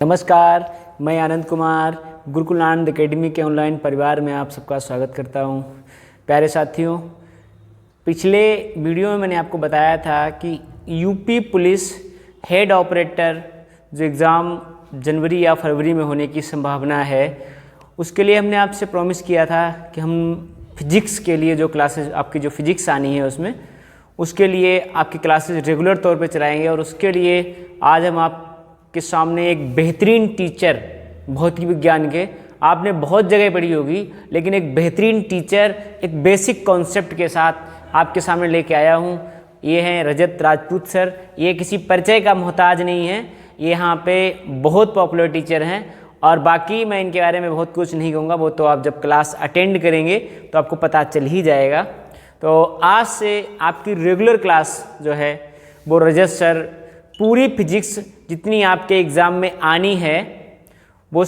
नमस्कार, मैं आनंद कुमार गुरुकुल आनंद एकेडमी के ऑनलाइन परिवार में आप सबका स्वागत करता हूं। प्यारे साथियों, पिछले वीडियो में मैंने आपको बताया था कि यूपी पुलिस हेड ऑपरेटर जो एग्ज़ाम जनवरी या फरवरी में होने की संभावना है, उसके लिए हमने आपसे प्रॉमिस किया था कि हम फिजिक्स के लिए जो क्लासेस आपकी जो फिजिक्स आनी है उसके लिए आपकी क्लासेस रेगुलर तौर पे चलाएंगे। और उसके लिए आज हम आपके सामने एक बेहतरीन टीचर भौतिक विज्ञान के, आपने बहुत जगह पढ़ी होगी, लेकिन एक बेहतरीन टीचर एक बेसिक कॉन्सेप्ट के साथ आपके सामने लेके आया हूँ। ये हैं रजत राजपूत सर। ये किसी परिचय का मोहताज नहीं है, ये यहाँ पे बहुत पॉपुलर टीचर हैं। और बाकी मैं इनके बारे में बहुत कुछ नहीं कहूँगा, वो तो आप जब क्लास अटेंड करेंगे तो आपको पता चल ही जाएगा। तो आज से आपकी रेगुलर क्लास जो है वो रजत सर पूरी फिजिक्स जितनी आपके एग्ज़ाम में आनी है, वो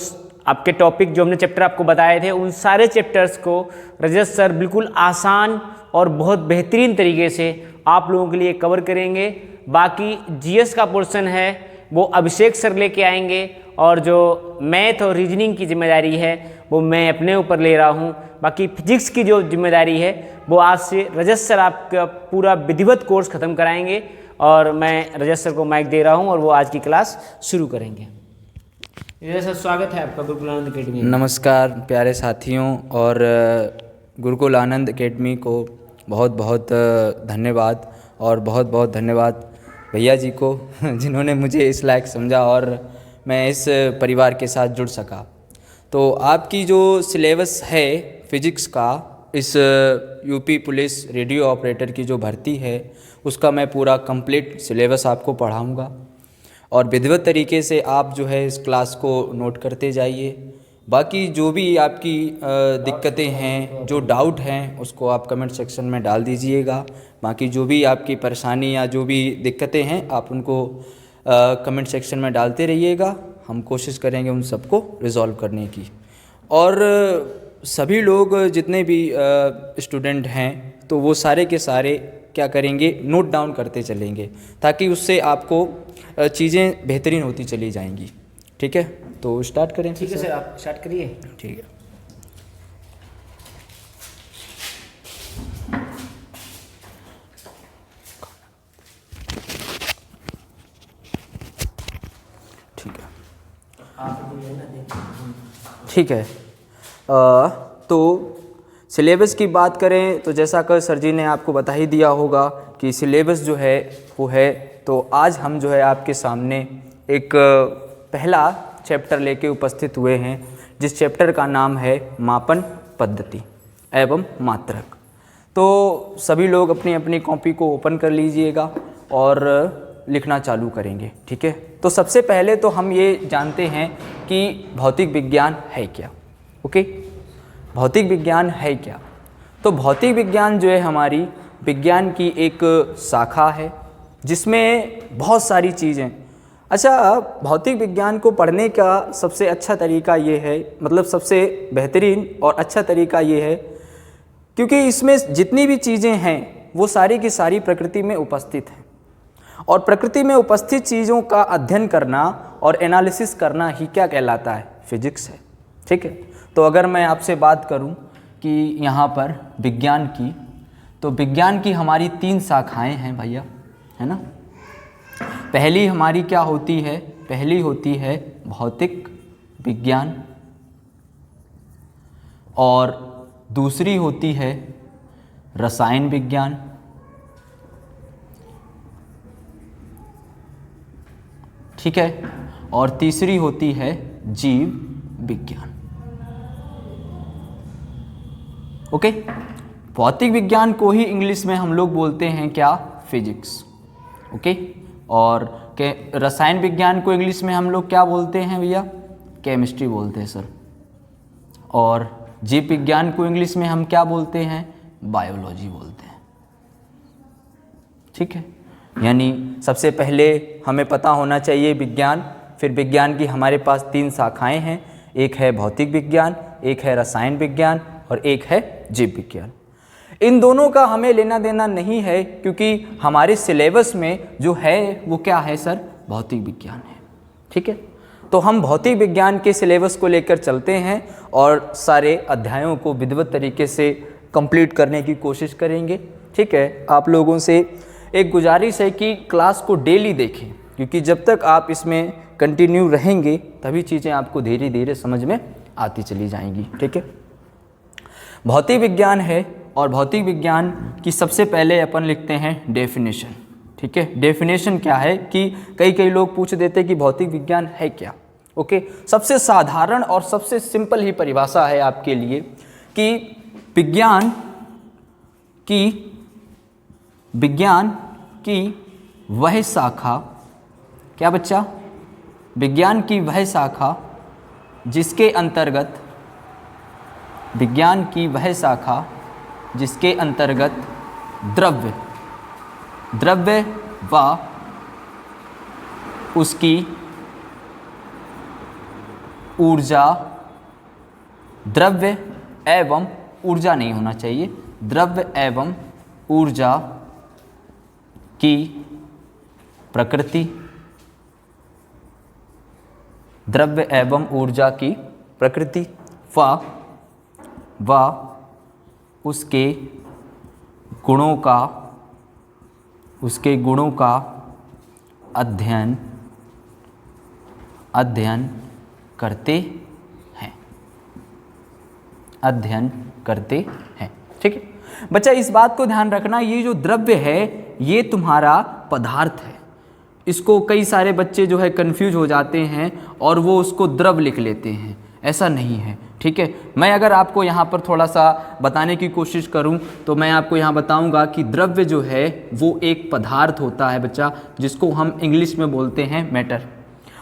आपके टॉपिक जो हमने चैप्टर आपको बताए थे, उन सारे चैप्टर्स को रजत सर बिल्कुल आसान और बहुत बेहतरीन तरीके से आप लोगों के लिए कवर करेंगे। बाकी जीएस का पोर्शन है वो अभिषेक सर लेके आएंगे, और जो मैथ और रीजनिंग की जिम्मेदारी है वो मैं अपने ऊपर ले रहा हूँ। बाकी फिजिक्स की जो जिम्मेदारी है वो आज से रजत सर आपका पूरा विधिवत कोर्स ख़त्म कराएंगे, और मैं रजत सर को माइक दे रहा हूँ और वो आज की क्लास शुरू करेंगे। रजत सर, स्वागत है आपका गुरुकुल आनंद एकेडमी। नमस्कार प्यारे साथियों, और गुरुकुल आनंद एकेडमी को बहुत बहुत धन्यवाद, और बहुत बहुत धन्यवाद भैया जी को जिन्होंने मुझे इस लायक समझा और मैं इस परिवार के साथ जुड़ सका। तो आपकी जो सिलेबस है फिजिक्स का, इस यूपी पुलिस रेडियो ऑपरेटर की जो भर्ती है, उसका मैं पूरा कंप्लीट सिलेबस आपको पढ़ाऊंगा, और विधिवत तरीके से आप जो है इस क्लास को नोट करते जाइए। बाकी जो भी आपकी दिक्कतें हैं, जो डाउट हैं, उसको आप कमेंट सेक्शन में डाल दीजिएगा। बाकी जो भी आपकी परेशानी या जो भी दिक्कतें हैं, आप उनको कमेंट सेक्शन में डालते रहिएगा। हम कोशिश करेंगे उन सबको रिजॉल्व करने की। और सभी लोग जितने भी स्टूडेंट हैं, तो वो सारे के सारे क्या करेंगे, नोट डाउन करते चलेंगे, ताकि उससे आपको चीज़ें बेहतरीन होती चली जाएंगी। ठीक है, तो स्टार्ट करें। ठीक है सर, आप स्टार्ट करिए। ठीक है। ठीक है। तो सिलेबस की बात करें तो जैसा कि सर जी ने आपको बता ही दिया होगा कि सिलेबस जो है वो है। तो आज हम जो है आपके सामने एक पहला चैप्टर लेके उपस्थित हुए हैं, जिस चैप्टर का नाम है मापन पद्धति एवं मात्रक। तो सभी लोग अपनी अपनी कॉपी को ओपन कर लीजिएगा और लिखना चालू करेंगे। ठीक है, तो सबसे पहले तो हम ये जानते हैं कि भौतिक विज्ञान है क्या। ओके, भौतिक विज्ञान है क्या? तो भौतिक विज्ञान जो है हमारी विज्ञान की एक शाखा है, जिसमें बहुत सारी चीज़ें। अच्छा, भौतिक विज्ञान को पढ़ने का सबसे अच्छा तरीका ये है, मतलब सबसे बेहतरीन और अच्छा तरीका ये है, क्योंकि इसमें जितनी भी चीज़ें हैं वो सारी की सारी प्रकृति में उपस्थित हैं, और प्रकृति में उपस्थित चीज़ों का अध्ययन करना और एनालिसिस करना ही क्या कहलाता है, फिजिक्स है। ठीक है, तो अगर मैं आपसे बात करूं कि यहाँ पर विज्ञान की, तो विज्ञान की हमारी 3 शाखाएं हैं भैया, है ना। पहली हमारी क्या होती है? पहली होती है भौतिक विज्ञान, और दूसरी होती है रसायन विज्ञान, ठीक है, और तीसरी होती है जीव विज्ञान। ओके, भौतिक विज्ञान को ही इंग्लिश में हम लोग बोलते हैं क्या? फिजिक्स। ओके, और रसायन विज्ञान को इंग्लिश में हम लोग क्या बोलते हैं भैया? केमिस्ट्री बोलते हैं सर। और जीव विज्ञान को इंग्लिश में हम क्या बोलते हैं? बायोलॉजी बोलते हैं। ठीक है, यानी सबसे पहले हमें पता होना चाहिए विज्ञान, फिर विज्ञान की हमारे पास 3 शाखाएं हैं, एक है भौतिक विज्ञान, एक है रसायन विज्ञान, और एक है जीव विज्ञान। इन दोनों का हमें लेना देना नहीं है, क्योंकि हमारे सिलेबस में जो है वो क्या है सर? भौतिक विज्ञान है। ठीक है, तो हम भौतिक विज्ञान के सिलेबस को लेकर चलते हैं और सारे अध्यायों को विधिवत तरीके से कंप्लीट करने की कोशिश करेंगे। ठीक है, आप लोगों से एक गुजारिश है कि क्लास को डेली देखें, क्योंकि जब तक आप इसमें कंटिन्यू रहेंगे तभी चीज़ें आपको धीरे धीरे समझ में आती चली जाएंगी। ठीक है, भौतिक विज्ञान है और भौतिक विज्ञान की सबसे पहले अपन लिखते हैं डेफिनेशन। ठीक है, डेफिनेशन क्या है कि कई लोग पूछ देते हैं कि भौतिक विज्ञान है क्या। ओके, सबसे साधारण और सबसे सिंपल ही परिभाषा है आपके लिए कि विज्ञान की वह शाखा, क्या बच्चा, विज्ञान की वह शाखा जिसके अंतर्गत, विज्ञान की वह शाखा जिसके अंतर्गत द्रव्य व उसकी ऊर्जा, द्रव्य एवं ऊर्जा नहीं होना चाहिए, द्रव्य एवं ऊर्जा की प्रकृति, द्रव्य एवं ऊर्जा की प्रकृति व उसके गुणों का अध्ययन करते हैं। ठीक है बच्चा, इस बात को ध्यान रखना, ये जो द्रव्य है ये तुम्हारा पदार्थ है। इसको कई सारे बच्चे जो है कंफ्यूज हो जाते हैं और वो उसको द्रव लिख लेते हैं, ऐसा नहीं है। ठीक है, मैं अगर आपको यहाँ पर थोड़ा सा बताने की कोशिश करूँ तो मैं आपको यहाँ बताऊँगा कि द्रव्य जो है वो एक पदार्थ होता है बच्चा, जिसको हम इंग्लिश में बोलते हैं मैटर।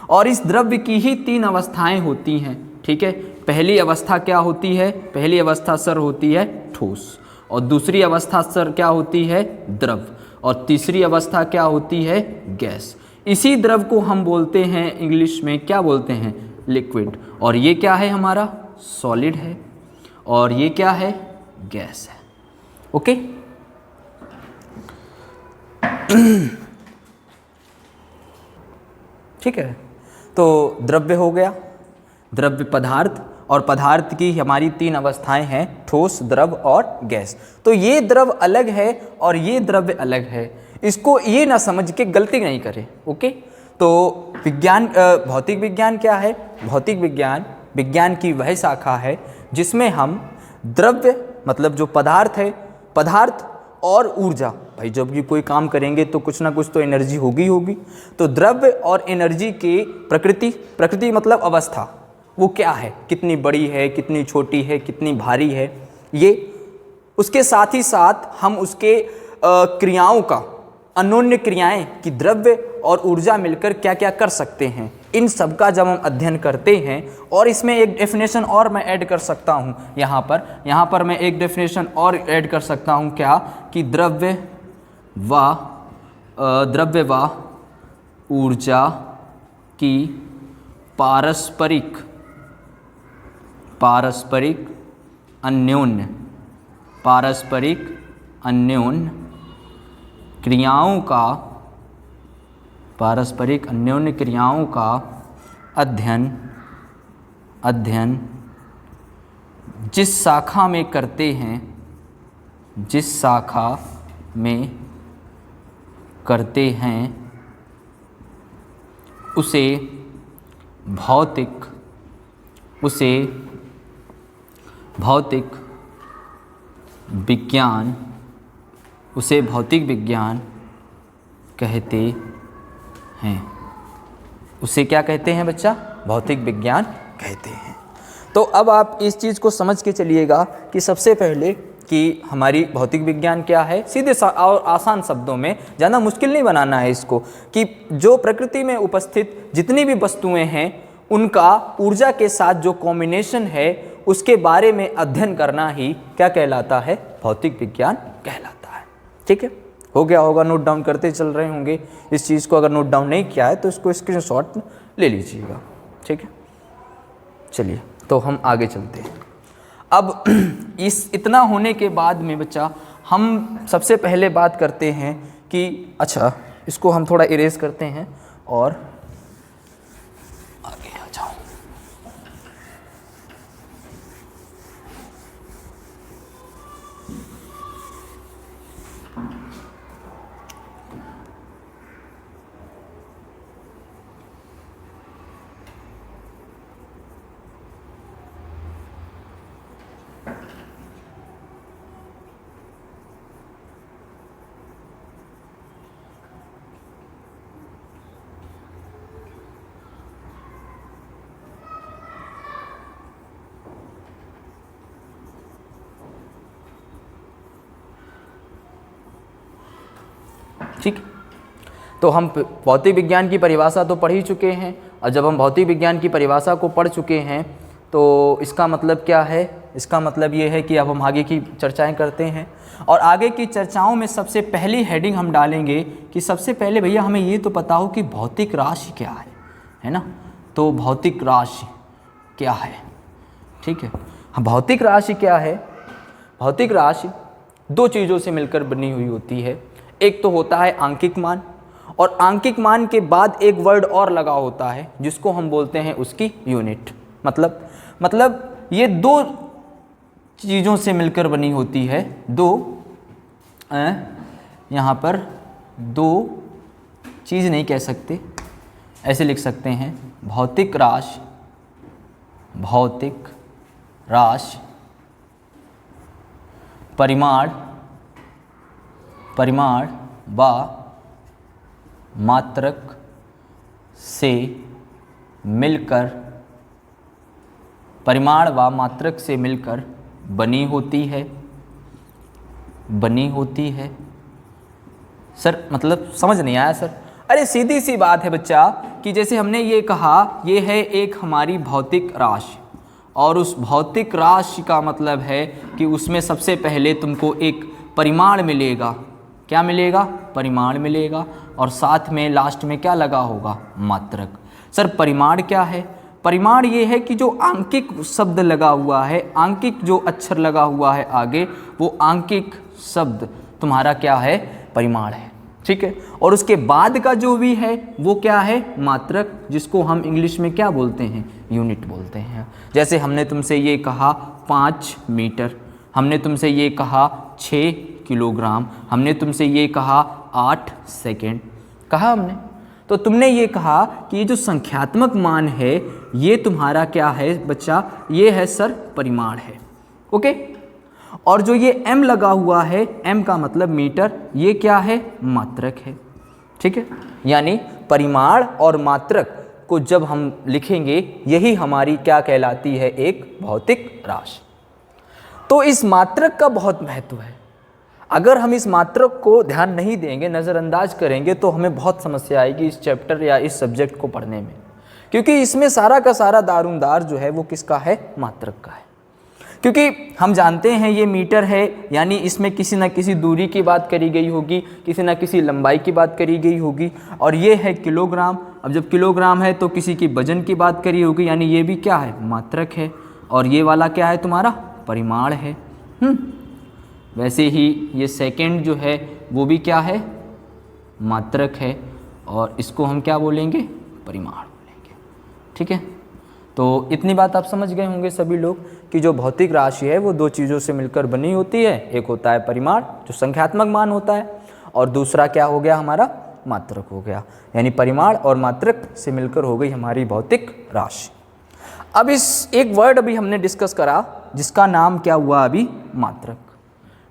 और इस द्रव्य की ही 3 अवस्थाएं होती हैं। ठीक है, पहली अवस्था क्या होती है? पहली अवस्था सर होती है ठोस, और दूसरी अवस्था सर क्या होती है? द्रव, और तीसरी अवस्था क्या होती है? गैस। इसी द्रव को हम बोलते हैं इंग्लिश में, क्या बोलते हैं? लिक्विड। और ये क्या है? हमारा सॉलिड है, और ये क्या है? गैस है। ओके, ठीक है, तो द्रव्य हो गया, द्रव्य पदार्थ, और पदार्थ की हमारी 3 अवस्थाएं हैं, ठोस, द्रव और गैस। तो ये द्रव अलग है और ये द्रव्य अलग है, इसको ये ना समझ के गलती नहीं करें। ओके, तो विज्ञान, भौतिक विज्ञान क्या है? भौतिक विज्ञान की वह शाखा है जिसमें हम द्रव्य, मतलब जो पदार्थ है, पदार्थ और ऊर्जा, भाई जब भी कोई काम करेंगे तो कुछ ना कुछ तो एनर्जी होगी, तो द्रव्य और एनर्जी के प्रकृति मतलब अवस्था, वो क्या है, कितनी बड़ी है, कितनी छोटी है, कितनी भारी है, ये उसके साथ ही साथ हम उसके क्रियाओं का, अन्योन्य क्रियाएं कि द्रव्य और ऊर्जा मिलकर क्या क्या कर सकते हैं, इन सब का जब हम अध्ययन करते हैं। और इसमें एक डेफिनेशन और मैं ऐड कर सकता हूँ यहाँ पर मैं एक डेफिनेशन और ऐड कर सकता हूँ, क्या कि द्रव्य व ऊर्जा की पारस्परिक अन्योन्य क्रियाओं का अध्ययन जिस शाखा में करते हैं उसे भौतिक विज्ञान कहते हैं। उसे क्या कहते हैं बच्चा? भौतिक विज्ञान कहते हैं। तो अब आप इस चीज़ को समझ के चलिएगा कि सबसे पहले कि हमारी भौतिक विज्ञान क्या है, सीधे और आसान शब्दों में, ज़्यादा मुश्किल नहीं बनाना है इसको, कि जो प्रकृति में उपस्थित जितनी भी वस्तुएं हैं उनका ऊर्जा के साथ जो कॉम्बिनेशन है उसके बारे में अध्ययन करना ही क्या कहलाता है? भौतिक विज्ञान कहलाता है। ठीक है, हो गया होगा, नोट डाउन करते चल रहे होंगे इस चीज़ को। अगर नोट डाउन नहीं किया है तो इसको स्क्रीनशॉट ले लीजिएगा। ठीक है, चलिए तो हम आगे चलते हैं। अब इतना होने के बाद में बच्चा हम सबसे पहले बात करते हैं कि अच्छा, इसको हम थोड़ा इरेज करते हैं और आगे आ ठीक। तो हम भौतिक विज्ञान की परिभाषा तो पढ़ ही चुके हैं, और जब हम भौतिक विज्ञान की परिभाषा को पढ़ चुके हैं तो इसका मतलब क्या है, इसका मतलब ये है कि अब हम आगे की चर्चाएं करते हैं। और आगे की चर्चाओं में सबसे पहली हेडिंग हम डालेंगे कि सबसे पहले भैया हमें ये तो पता हो कि भौतिक राशि क्या है ना। तो भौतिक राशि क्या है, ठीक है। भौतिक राशि क्या है? भौतिक राशि दो चीज़ों से मिलकर बनी हुई होती है। एक तो होता है आंकिक मान, और आंकिक मान के बाद एक वर्ड और लगा होता है जिसको हम बोलते हैं उसकी यूनिट। मतलब ये दो चीज़ों से मिलकर बनी होती है। यहाँ पर दो चीज़ नहीं कह सकते, ऐसे लिख सकते हैं भौतिक राशि परिमाण व मात्रक से मिलकर बनी होती है। सर मतलब समझ नहीं आया सर। अरे सीधी सी बात है बच्चा कि जैसे हमने ये कहा ये है एक हमारी भौतिक राशि, और उस भौतिक राशि का मतलब है कि उसमें सबसे पहले तुमको एक परिमाण मिलेगा। क्या मिलेगा? परिमाण मिलेगा, और साथ में लास्ट में क्या लगा होगा? मात्रक। सर परिमाण क्या है? परिमाण ये है कि जो आंकिक शब्द लगा हुआ है, आंकिक जो अक्षर लगा हुआ है आगे, वो आंकिक शब्द तुम्हारा क्या है? परिमाण है, ठीक है। और उसके बाद का जो भी है वो क्या है? मात्रक, जिसको हम इंग्लिश में क्या बोलते हैं? यूनिट बोलते हैं। जैसे हमने तुमसे ये कहा 5 मीटर, हमने तुमसे ये कहा 6 किलोग्राम, हमने तुमसे ये कहा 8 सेकेंड कहा हमने। तो तुमने ये कहा कि ये जो संख्यात्मक मान है ये तुम्हारा क्या है बच्चा? ये है सर परिमाण है, ओके। और जो ये m लगा हुआ है, m का मतलब मीटर, ये क्या है? मात्रक है, ठीक है। यानी परिमाण और मात्रक को जब हम लिखेंगे यही हमारी क्या कहलाती है? एक भौतिक राशि। तो इस मात्रक का बहुत महत्व है। अगर हम इस मात्रक को ध्यान नहीं देंगे, नज़रअंदाज करेंगे, तो हमें बहुत समस्या आएगी इस चैप्टर या इस सब्जेक्ट को पढ़ने में, क्योंकि इसमें सारा का सारा दारोमदार जो है वो किसका है? मात्रक का है। क्योंकि हम जानते हैं ये मीटर है, यानी इसमें किसी न किसी दूरी की बात करी गई होगी, किसी न किसी लंबाई की बात करी गई होगी। और ये है किलोग्राम, अब जब किलोग्राम है तो किसी की वजन की बात करी होगी, यानी ये भी क्या है? मात्रक है। और ये वाला क्या है तुम्हारा? परिमाण है। वैसे ही ये सेकंड जो है वो भी क्या है? मात्रक है, और इसको हम क्या बोलेंगे? परिमाण बोलेंगे, ठीक है। तो इतनी बात आप समझ गए होंगे सभी लोग कि जो भौतिक राशि है वो दो चीज़ों से मिलकर बनी होती है। एक होता है परिमाण जो संख्यात्मक मान होता है, और दूसरा क्या हो गया हमारा? मात्रक हो गया। यानी परिमाण और मात्रक से मिलकर हो गई हमारी भौतिक राशि। अब इस एक वर्ड अभी हमने डिस्कस करा जिसका नाम क्या हुआ अभी? मात्रक।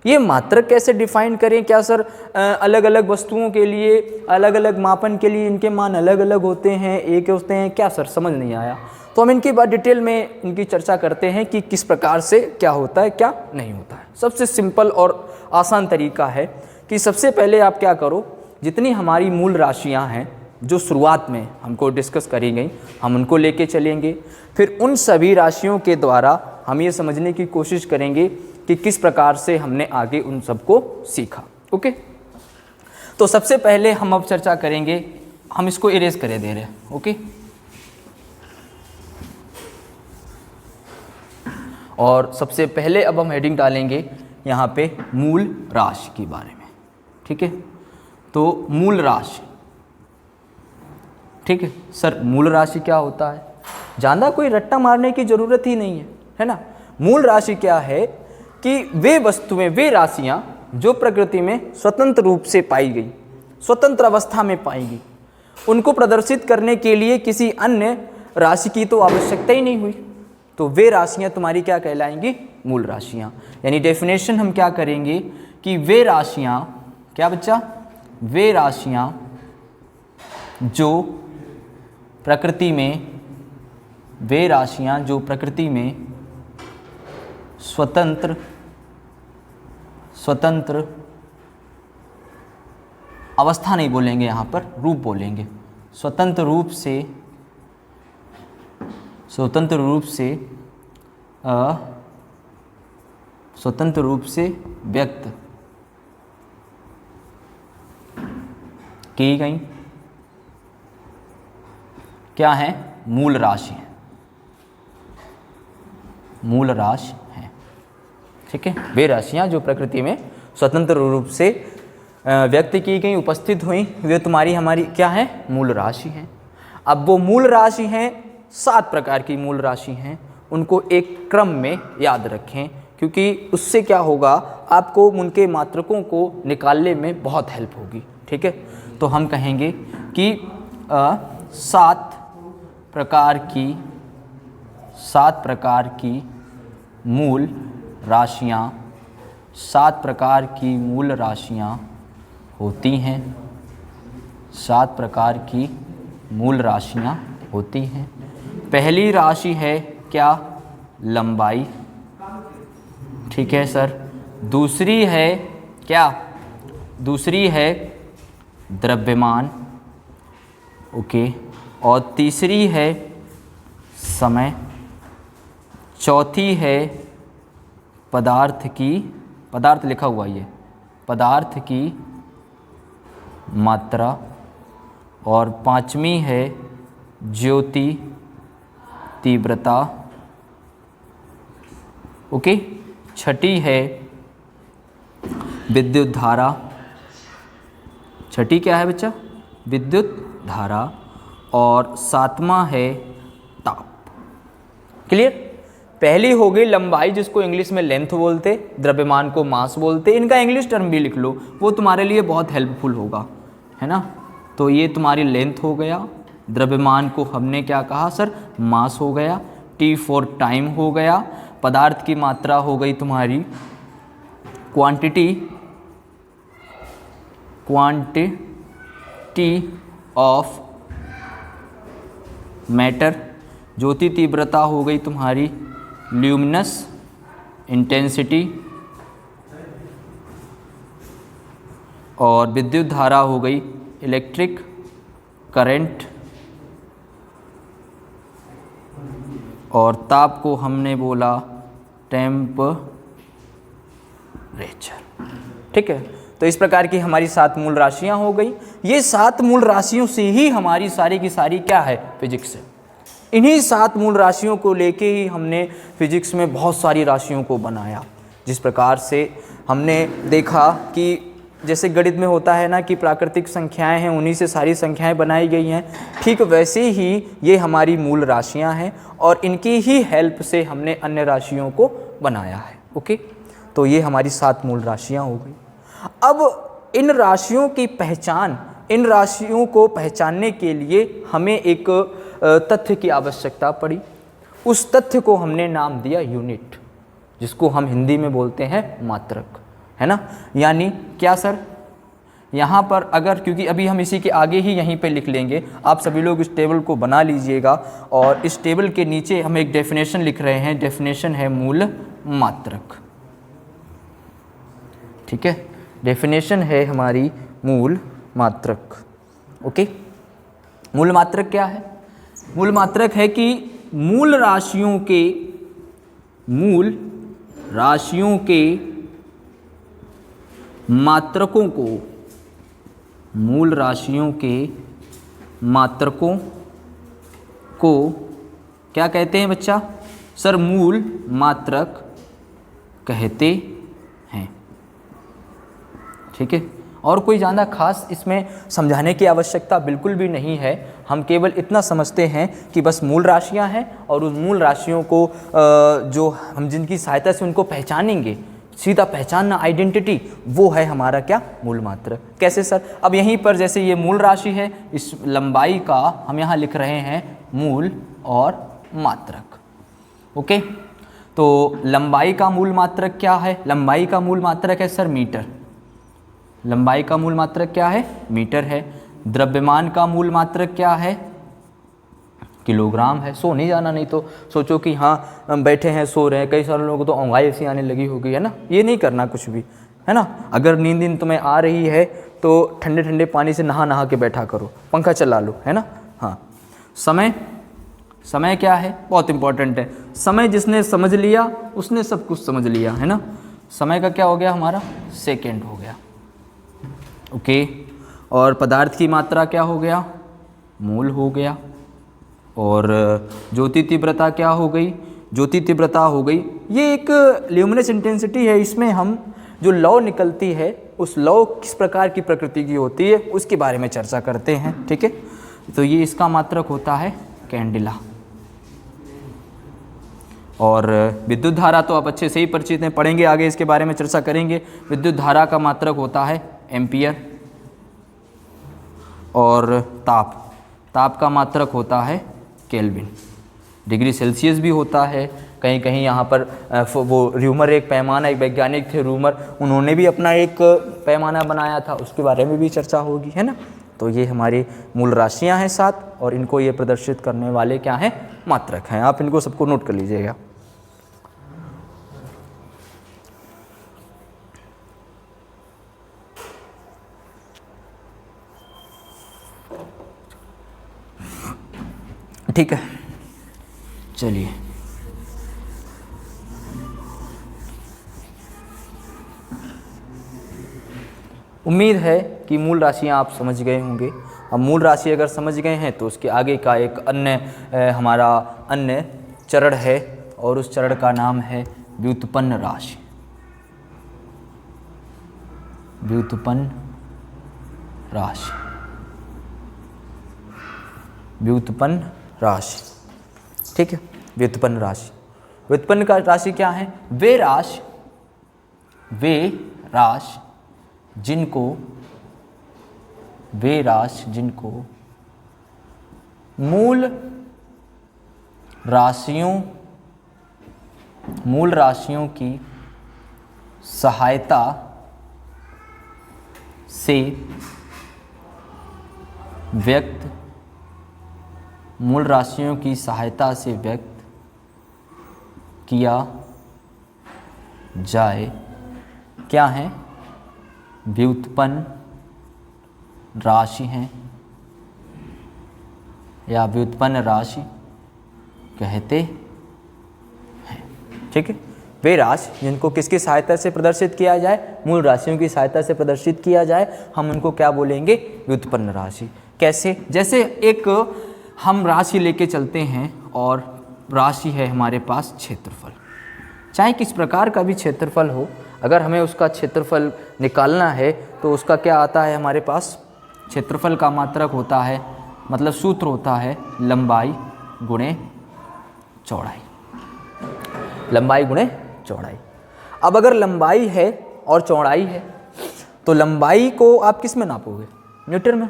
ये मात्रक कैसे डिफाइन करें? क्या सर अलग अलग वस्तुओं के लिए, अलग अलग मापन के लिए इनके मान अलग अलग होते हैं, एक होते हैं क्या सर? समझ नहीं आया। तो हम इनकी बात डिटेल में इनकी चर्चा करते हैं कि किस प्रकार से क्या होता है, क्या नहीं होता है। सबसे सिंपल और आसान तरीका है कि सबसे पहले आप क्या करो, जितनी हमारी मूल राशियां हैं जो शुरुआत में हमको डिस्कस करी गई, हम उनको लेके चलेंगे। फिर उन सभी राशियों के द्वारा हम ये समझने की कोशिश करेंगे कि किस प्रकार से हमने आगे उन सबको सीखा, ओके। तो सबसे पहले हम अब चर्चा करेंगे, हम इसको इरेज करे दे रहे हैं, ओके। और सबसे पहले अब हम हेडिंग डालेंगे यहाँ पे मूल राशि के बारे में, ठीक है। तो मूल राशि, ठीक है सर। मूल राशि क्या होता है? ज़्यादा कोई रट्टा मारने की ज़रूरत ही नहीं है ना। मूल राशि क्या है कि वे वस्तुएं, वे राशियाँ जो प्रकृति में स्वतंत्र रूप से पाई गई, स्वतंत्र अवस्था में पाई गई, उनको प्रदर्शित करने के लिए किसी अन्य राशि की तो आवश्यकता ही नहीं हुई, तो वे राशियां तुम्हारी क्या कहलाएंगी? मूल राशियां। यानी डेफिनेशन हम क्या करेंगे कि वे राशियां, क्या बच्चा? वे राशियां जो प्रकृति में, वे राशियां जो प्रकृति में स्वतंत्र अवस्था नहीं बोलेंगे, यहाँ पर रूप बोलेंगे। स्वतंत्र रूप से व्यक्त की गई क्या है? मूल राशि है, मूल राशि है। ठीक है, वे राशियां जो प्रकृति में स्वतंत्र रूप से व्यक्त की गई, उपस्थित हुई, वे तुम्हारी हमारी क्या है? मूल राशि हैं। अब वो मूल राशि हैं, 7 प्रकार की मूल राशि हैं, उनको एक क्रम में याद रखें, क्योंकि उससे क्या होगा, आपको उनके मात्रकों को निकालने में बहुत हेल्प होगी। ठीक है, तो हम कहेंगे कि 7 प्रकार की मूल राशियां, 7 प्रकार की मूल राशियां होती हैं, 7 प्रकार की मूल राशियां होती हैं। पहली राशि है क्या? लंबाई। ठीक है सर। दूसरी है क्या? दूसरी है द्रव्यमान। ओके। और तीसरी है समय। चौथी है पदार्थ लिखा हुआ ये, पदार्थ की मात्रा। और 5वीं है ज्योति तीव्रता। ओके। 6ठी है विद्युत धारा। 6ठी क्या है बच्चा? विद्युत धारा। और 7वां है ताप। क्लियर? पहली हो गई लंबाई, जिसको इंग्लिश में लेंथ बोलते, द्रव्यमान को मास बोलते। इनका इंग्लिश टर्म भी लिख लो, वो तुम्हारे लिए बहुत हेल्पफुल होगा, है ना। तो ये तुम्हारी लेंथ हो गया। द्रव्यमान को हमने क्या कहा सर? मास हो गया। T फॉर टाइम हो गया। पदार्थ की मात्रा हो गई तुम्हारी क्वांटिटी ऑफ मैटर। ज्योति तीव्रता हो गई तुम्हारी ल्यूमिनस इंटेंसिटी। और विद्युत धारा हो गई इलेक्ट्रिक करंट। और ताप को हमने बोला टेम्परेचर। ठीक है, तो इस प्रकार की हमारी 7 मूल राशियां हो गई। ये 7 मूल राशियों से ही हमारी सारी की सारी क्या है? फिजिक्स है। इन्हीं 7 मूल राशियों को लेके ही हमने फिजिक्स में बहुत सारी राशियों को बनाया। जिस प्रकार से हमने देखा कि जैसे गणित में होता है ना कि प्राकृतिक संख्याएं हैं, उन्हीं से सारी संख्याएं बनाई गई हैं, ठीक वैसे ही ये हमारी मूल राशियां हैं और इनकी ही हेल्प से हमने अन्य राशियों को बनाया है। ओके, तो ये हमारी 7 मूल राशियां हो गई। अब इन राशियों की पहचान, इन राशियों को पहचानने के लिए हमें एक तथ्य की आवश्यकता पड़ी। उस तथ्य को हमने नाम दिया यूनिट, जिसको हम हिंदी में बोलते हैं मात्रक, है ना। यानी क्या सर? यहाँ पर अगर, क्योंकि अभी हम इसी के आगे ही यहीं पे लिख लेंगे, आप सभी लोग इस टेबल को बना लीजिएगा। और इस टेबल के नीचे हम एक डेफिनेशन लिख रहे हैं। डेफिनेशन है मूल मात्रक। ठीक है, डेफिनेशन है हमारी मूल मात्रक। ओके, मूल मात्रक क्या है? मूल मात्रक है कि मूल राशियों के मात्रकों को, मूल राशियों के मात्रकों को क्या कहते हैं बच्चा? सर, मूल मात्रक कहते हैं। ठीक है, और कोई ज़्यादा खास इसमें समझाने की आवश्यकता बिल्कुल भी नहीं है। हम केवल इतना समझते हैं कि बस मूल राशियां हैं और उन मूल राशियों को जो हम जिनकी सहायता से उनको पहचानेंगे, सीधा पहचानना, आइडेंटिटी, वो है हमारा क्या? मूल मात्रक। कैसे सर? अब यहीं पर जैसे ये मूल राशि है, इस लंबाई का हम यहाँ लिख रहे हैं मूल और मात्रक। ओके, तो लंबाई का मूल मात्रक क्या है? लंबाई का मूल मात्रक है सर मीटर। लंबाई का मूल मात्रक क्या है? मीटर है। द्रव्यमान का मूल मात्रक क्या है? किलोग्राम है। सो नहीं जाना, नहीं तो सोचो कि हाँ हम बैठे हैं, सो रहे हैं। कई सारे लोगों को तो औंघाई ऐसी आने लगी होगी, है ना। ये नहीं करना कुछ भी, है ना। अगर नींद तुम्हें आ रही है तो ठंडे ठंडे पानी से नहा नहा के बैठा करो, पंखा चला लो, है ना। हाँ, समय, समय क्या है, बहुत इंपॉर्टेंट है। समय जिसने समझ लिया उसने सब कुछ समझ लिया, है ना। समय का क्या हो गया हमारा, सेकेंड हो गया, ओके। और पदार्थ की मात्रा क्या हो गया, मूल हो गया। और ज्योति तीव्रता क्या हो गई, ज्योति तीव्रता हो गई। ये एक ल्यूमिनस इंटेंसिटी है, इसमें हम जो लौ निकलती है उस लौ किस प्रकार की प्रकृति की होती है उसके बारे में चर्चा करते हैं, ठीक है। तो ये इसका मात्रक होता है कैंडिला। और विद्युत धारा तो आप अच्छे से ही परिचित हैं, पढ़ेंगे आगे इसके बारे में चर्चा करेंगे। विद्युत धारा का मात्रक होता है एम्पियर। और ताप, ताप का मात्रक होता है केल्विन। डिग्री सेल्सियस भी होता है, कहीं कहीं यहाँ पर वो रूमर एक पैमाना, एक वैज्ञानिक थे रूमर, उन्होंने भी अपना एक पैमाना बनाया था, उसके बारे में भी चर्चा होगी, है ना। तो ये हमारी मूल राशियाँ हैं 7 और इनको ये प्रदर्शित करने वाले क्या हैं, मात्रक हैं। आप इनको सबको नोट कर लीजिएगा। ठीक है, चलिए। उम्मीद है कि मूल राशियां आप समझ गए होंगे। अब मूल राशि अगर समझ गए हैं तो उसके आगे का एक अन्य हमारा अन्य चरण है और उस चरण का नाम है व्युत्पन्न राशि। व्युत्पन्न राशि, व्युत्पन्न राशि, ठीक है। व्युत्पन्न राशि, व्युत्पन्न का राशि क्या है, वे राशि जिनको मूल राशियों की सहायता से व्यक्त किया जाए, क्या है, व्युत्पन्न राशि हैं या व्युत्पन्न राशि कहते हैं, ठीक है। वे राशि जिनको किसकी सहायता से प्रदर्शित किया जाए, मूल राशियों की सहायता से प्रदर्शित किया जाए, हम उनको क्या बोलेंगे, व्युत्पन्न राशि। कैसे, जैसे एक हम राशि लेके चलते हैं और राशि है हमारे पास क्षेत्रफल, चाहे किस प्रकार का भी क्षेत्रफल हो, अगर हमें उसका क्षेत्रफल निकालना है तो उसका क्या आता है हमारे पास, क्षेत्रफल का मात्रक होता है, मतलब सूत्र होता है लंबाई गुणे चौड़ाई, लंबाई गुणे चौड़ाई। अब अगर लंबाई है और चौड़ाई है तो लंबाई को आप किस में नापोगे, मीटर में।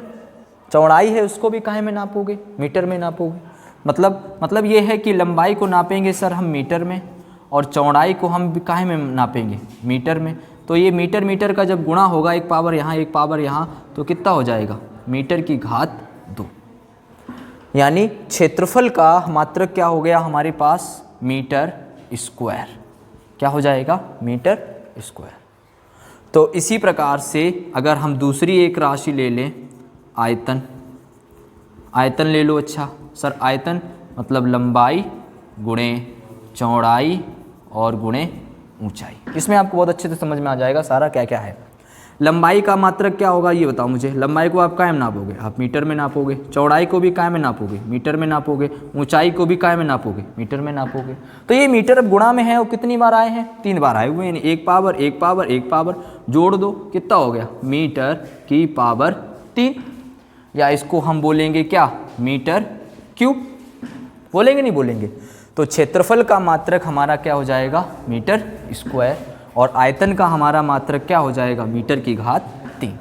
चौड़ाई है उसको भी काहे में नापोगे, मीटर में नापोगे। मतलब ये है कि लंबाई को नापेंगे सर हम मीटर में और चौड़ाई को हम काहे में नापेंगे, मीटर में। तो ये मीटर का जब गुणा होगा, एक पावर यहाँ एक पावर यहाँ, तो कितना हो जाएगा, मीटर की घात 2। यानी क्षेत्रफल का मात्रक क्या हो गया हमारे पास, मीटर स्क्वायर। क्या हो जाएगा, मीटर स्क्वायर। तो इसी प्रकार से अगर हम दूसरी एक राशि ले लें, आयतन, आयतन ले लो। अच्छा सर, आयतन मतलब लंबाई गुणे चौड़ाई और गुणे ऊंचाई। इसमें आपको बहुत अच्छे से समझ में आ जाएगा सारा क्या क्या है। लंबाई का मात्रक क्या होगा ये बताओ मुझे। लंबाई को आप काय में नापोगे, आप मीटर में नापोगे। चौड़ाई को भी काय में नापोगे, मीटर में नापोगे। ऊंचाई को भी काय में नापोगे, मीटर में नापोगे। तो ये मीटर अब गुणा में है और कितनी बार आए हैं, 3 बार आए हुए हैं। एक पावर एक पावर एक पावर, जोड़ दो कितना हो गया, मीटर की पावर 3। या इसको हम बोलेंगे क्या, मीटर क्यूब। बोलेंगे नहीं बोलेंगे। तो क्षेत्रफल का मात्रक हमारा क्या हो जाएगा, मीटर स्क्वायर। और आयतन का हमारा मात्रक क्या हो जाएगा, मीटर की घात 3।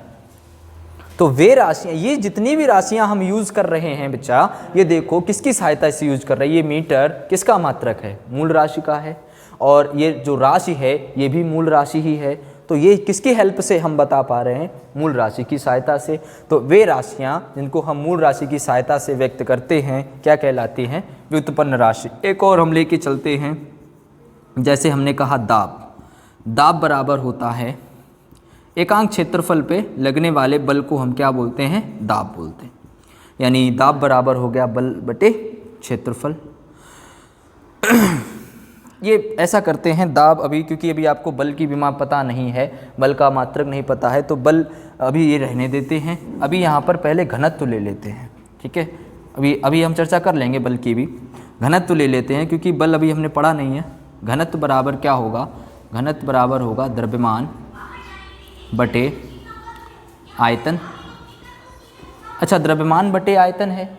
तो वे राशियाँ, ये जितनी भी राशियाँ हम यूज़ कर रहे हैं बच्चा, ये देखो किसकी सहायता से यूज कर रहे हैं। ये मीटर किसका मात्रक है, मूल राशि का है। और ये जो राशि है ये भी मूल राशि ही है। तो ये किसकी हेल्प से हम बता पा रहे हैं, मूल राशि की सहायता से। तो वे राशियाँ जिनको हम मूल राशि की सहायता से व्यक्त करते हैं क्या कहलाती हैं, व्युत्पन्न राशि। एक और हम लेके चलते हैं, जैसे हमने कहा दाब। दाब बराबर होता है एकांक क्षेत्रफल पे लगने वाले बल को हम क्या बोलते हैं, दाब बोलते हैं। यानी दाब बराबर हो गया बल बटे क्षेत्रफल। ये ऐसा करते हैं दाब अभी, क्योंकि अभी आपको बल की विमा पता नहीं है, बल का मात्रक नहीं पता है, तो बल अभी ये रहने देते हैं। अभी यहाँ पर पहले घनत्व ले लेते हैं, ठीक है। अभी हम चर्चा कर लेंगे बल की भी, घनत्व ले लेते हैं क्योंकि बल अभी हमने पढ़ा नहीं है। घनत्व बराबर क्या होगा, घनत्व बराबर होगा द्रव्यमान बटे आयतन। अच्छा, द्रव्यमान बटे आयतन है,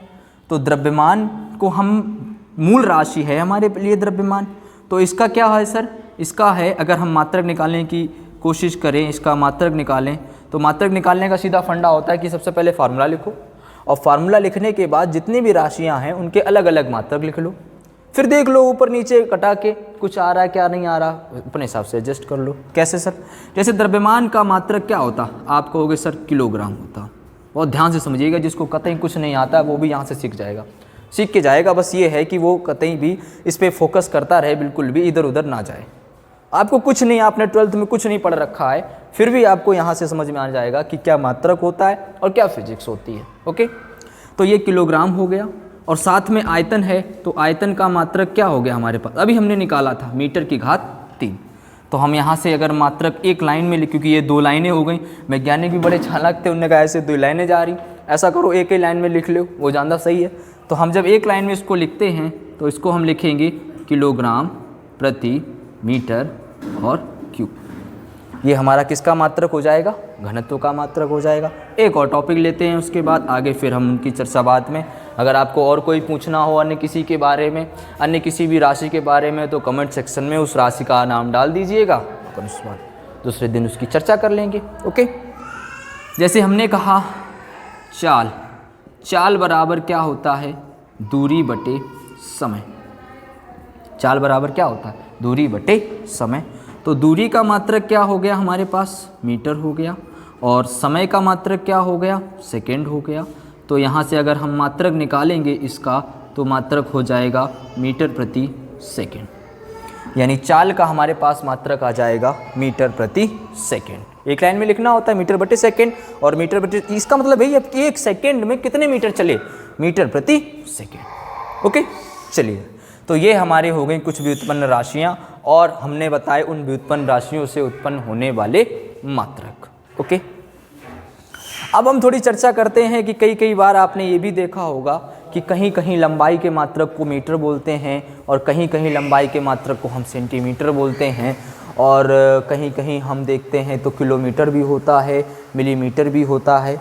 तो द्रव्यमान को हम, मूल राशि है हमारे लिए द्रव्यमान, तो इसका क्या है सर, इसका है, अगर हम मात्रक निकालने की कोशिश करें, इसका मात्रक निकालें, तो मात्रक निकालने का सीधा फंडा होता है कि सबसे पहले फार्मूला लिखो, और फार्मूला लिखने के बाद जितनी भी राशियां हैं उनके अलग अलग मात्रक लिख लो, फिर देख लो ऊपर नीचे कटा के कुछ आ रहा है क्या नहीं आ रहा, अपने हिसाब से एडजस्ट कर लो। कैसे सर, जैसे द्रव्यमान का मात्रक क्या होता, आप कहोगे सर किलोग्राम होता। बहुत ध्यान से समझिएगा, जिसको कतई कुछ नहीं आता वो भी यहाँ से सीख जाएगा, सीख के जाएगा। बस ये है कि वो कतई भी इस पर फोकस करता रहे, बिल्कुल भी इधर उधर ना जाए। आपको कुछ नहीं, आपने 12th में कुछ नहीं पढ़ रखा है, फिर भी आपको यहाँ से समझ में आ जाएगा कि क्या मात्रक होता है और क्या फिजिक्स होती है। ओके, तो ये किलोग्राम हो गया, और साथ में आयतन है, तो आयतन का मात्रक क्या हो गया हमारे पास, अभी हमने निकाला था मीटर की घात 3। तो हम यहाँ से अगर मात्रक एक लाइन में, क्योंकि ये 2 लाइनें हो गई, वैज्ञानिक भी बड़े चालाक थे, उन्होंने कहा ऐसे 2 लाइनें जा रही, ऐसा करो एक ही लाइन में लिख लो, वो ज़्यादा सही है। तो हम जब एक लाइन में इसको लिखते हैं तो इसको हम लिखेंगे किलोग्राम प्रति मीटर और क्यूब। ये हमारा किसका मात्रक हो जाएगा, घनत्व का मात्रक हो जाएगा। एक और टॉपिक लेते हैं, उसके बाद आगे फिर हम उनकी चर्चा बाद में। अगर आपको और कोई पूछना हो अन्य किसी के बारे में, अन्य किसी भी राशि के बारे में, तो कमेंट सेक्शन में उस राशि का नाम डाल दीजिएगा, अपन उस बाद दूसरे दिन उसकी चर्चा कर लेंगे। ओके, जैसे हमने कहा चाल, चाल बराबर क्या होता है, दूरी बटे समय। चाल बराबर क्या होता है, दूरी बटे समय। तो दूरी का मात्रक क्या हो गया हमारे पास, मीटर हो गया, और समय का मात्रक क्या हो गया, सेकंड हो गया। तो यहाँ से अगर हम मात्रक निकालेंगे इसका, तो मात्रक हो जाएगा मीटर प्रति सेकंड। यानी चाल का हमारे पास मात्रक आ जाएगा मीटर प्रति सेकंड। एक लाइन में लिखना होता है मीटर बटे सेकंड, और मीटर बटे, इसका मतलब भैया एक सेकंड में कितने मीटर चले, मीटर प्रति सेकंड। ओके, चलिए, तो ये हमारे हो गई कुछ व्युत्पन्न राशियां, और हमने बताए उन व्युत्पन्न राशियों से उत्पन्न होने वाले मात्रक। ओके, अब हम थोड़ी चर्चा करते हैं कि कई बार आपने ये भी देखा होगा कि कहीं कहीं लंबाई के मात्रक को मीटर बोलते हैं, और कहीं कहीं लंबाई के मात्रक को हम सेंटीमीटर बोलते हैं, और कहीं कहीं हम देखते हैं तो किलोमीटर भी होता है, मिलीमीटर भी होता है।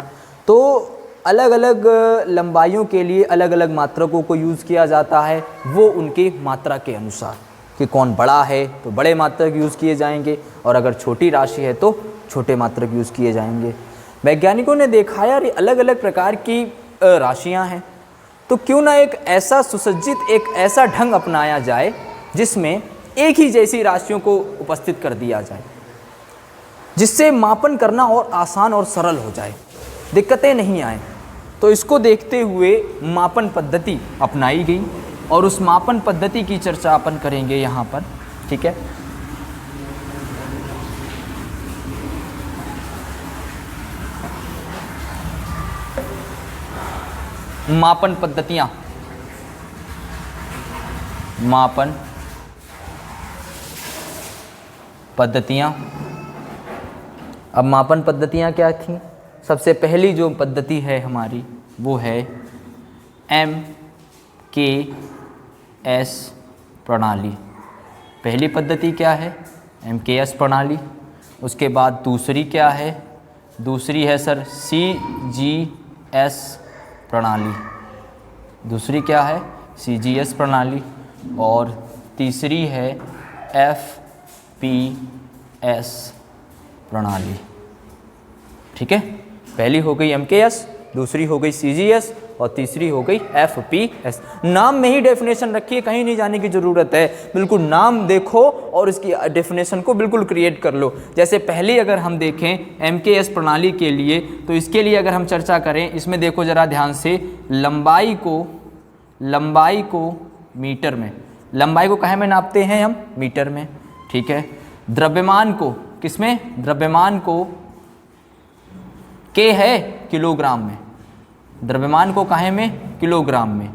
तो अलग अलग लंबाइयों के लिए अलग अलग मात्रकों को यूज़ किया जाता है, वो उनकी मात्रा के अनुसार, कि कौन बड़ा है तो बड़े मात्रक यूज़ किए जाएंगे, और अगर छोटी राशि है तो छोटे मात्रक यूज़ किए जाएंगे। वैज्ञानिकों ने देखा यार अलग अलग प्रकार की राशियां हैं, तो क्यों ना एक ऐसा सुसज्जित, एक ऐसा ढंग अपनाया जाए जिसमें एक ही जैसी राशियों को उपस्थित कर दिया जाए, जिससे मापन करना और आसान और सरल हो जाए, दिक्कतें नहीं आए। तो इसको देखते हुए मापन पद्धति अपनाई गई, और उस मापन पद्धति की चर्चा अपन करेंगे यहाँ पर, ठीक है। मापन पद्धतियाँ, मापन पद्धतियाँ। अब मापन पद्धतियाँ क्या थी, सबसे पहली जो पद्धति है हमारी वो है MKS प्रणाली। पहली पद्धति क्या है, MKS प्रणाली। उसके बाद दूसरी क्या है, दूसरी है सर CGS प्रणाली। दूसरी क्या है, CGS प्रणाली। और तीसरी है FPS प्रणाली। ठीक है, पहली हो गई MKS, दूसरी हो गई CGS, और तीसरी हो गई FPS। नाम में ही डेफिनेशन रखिए, कहीं नहीं जाने की ज़रूरत है, बिल्कुल नाम देखो और इसकी डेफिनेशन को बिल्कुल क्रिएट कर लो। जैसे पहली अगर हम देखें MKS प्रणाली के लिए, तो इसके लिए अगर हम चर्चा करें, इसमें देखो ज़रा ध्यान से, लंबाई को मीटर में, लंबाई को कहाँ में नापते हैं हम, मीटर में, ठीक है। द्रव्यमान को किस में, द्रव्यमान को के है किलोग्राम में, द्रव्यमान को काहे में, किलोग्राम में,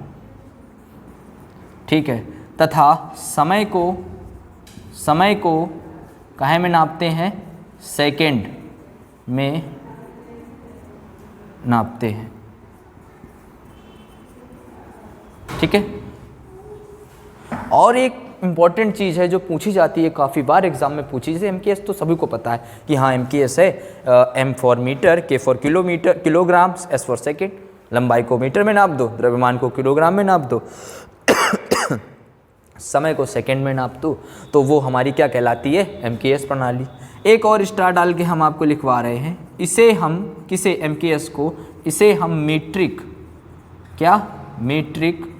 ठीक है। तथा समय को काहे में नापते हैं, सेकेंड में नापते हैं, ठीक है। और एक इंपॉर्टेंट चीज़ है जो पूछी जाती है, काफ़ी बार एग्जाम में पूछी, जैसे MKS तो सभी को पता है कि हाँ MKS है, M for metre, K for kilometre, kilogram, S for second, लंबाई को मीटर में नाप दो, द्रव्यमान को किलोग्राम में नाप दो, समय को सेकेंड में नाप दो, तो वो हमारी क्या कहलाती है, MKS प्रणाली। एक और स्टार डाल के हम आपको लिखवा रहे हैं, इसे हम किसे, MKS को, इसे हम मीट्रिक, क्या, मीट्रिक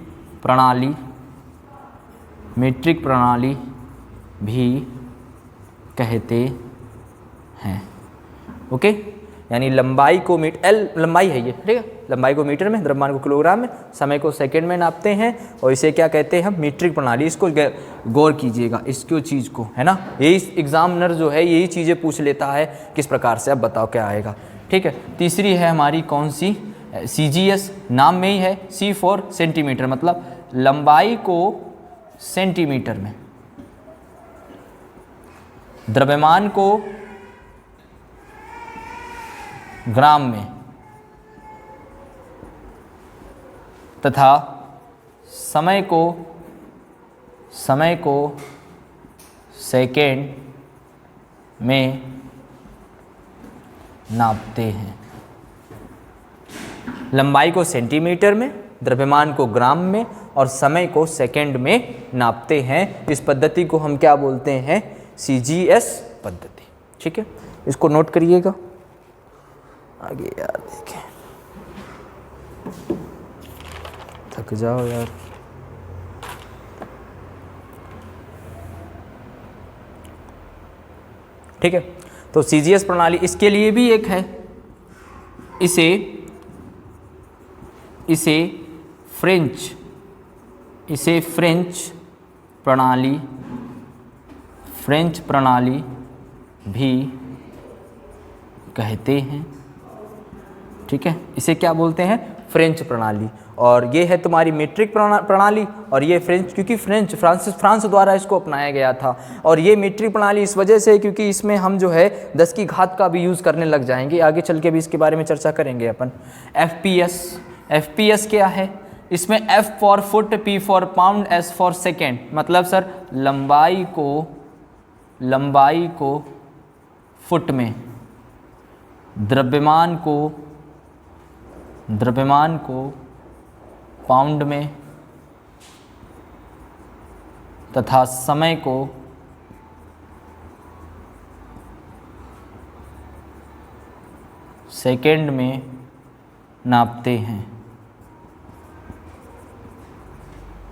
प्रणाली भी कहते हैं, ओके। यानी लंबाई को L लंबाई है ये, ठीक है, लंबाई को मीटर में, द्रव्यमान को किलोग्राम में, समय को सेकंड में नापते हैं, और इसे क्या कहते हैं हम, मीट्रिक प्रणाली। इसको गौर कीजिएगा, इसको चीज़ को, है ना, यही एग्जामिनर जो है यही चीज़ें पूछ लेता है, किस प्रकार से, अब बताओ क्या आएगा, ठीक है। तीसरी है हमारी कौन सी, CGS, नाम में ही है, C फॉर सेंटीमीटर, मतलब लंबाई को सेंटीमीटर में, द्रव्यमान को ग्राम में, तथा समय को सेकेंड में नापते हैं। लंबाई को सेंटीमीटर में, द्रव्यमान को ग्राम में, और समय को सेकेंड में नापते हैं। इस पद्धति को हम क्या बोलते हैं, CGS पद्धति, ठीक है। इसको नोट करिएगा। आगे यार देखें, थक जाओ यार, ठीक है। तो CGS प्रणाली, इसके लिए भी एक है, इसे फ्रेंच प्रणाली भी कहते हैं, ठीक है। इसे क्या बोलते हैं, फ्रेंच प्रणाली। और ये है तुम्हारी मीट्रिक प्रणाली, और ये फ्रेंच, क्योंकि फ्रांस द्वारा इसको अपनाया गया था। और ये मीट्रिक प्रणाली इस वजह से, क्योंकि इसमें हम जो है 10 की घात का भी यूज़ करने लग जाएंगे, आगे चल के भी इसके बारे में चर्चा करेंगे अपन। FPS क्या है, इसमें F for foot, P for pound, S for second, मतलब सर लंबाई को फुट में, द्रव्यमान को पाउंड में, तथा समय को सेकेंड में नापते हैं,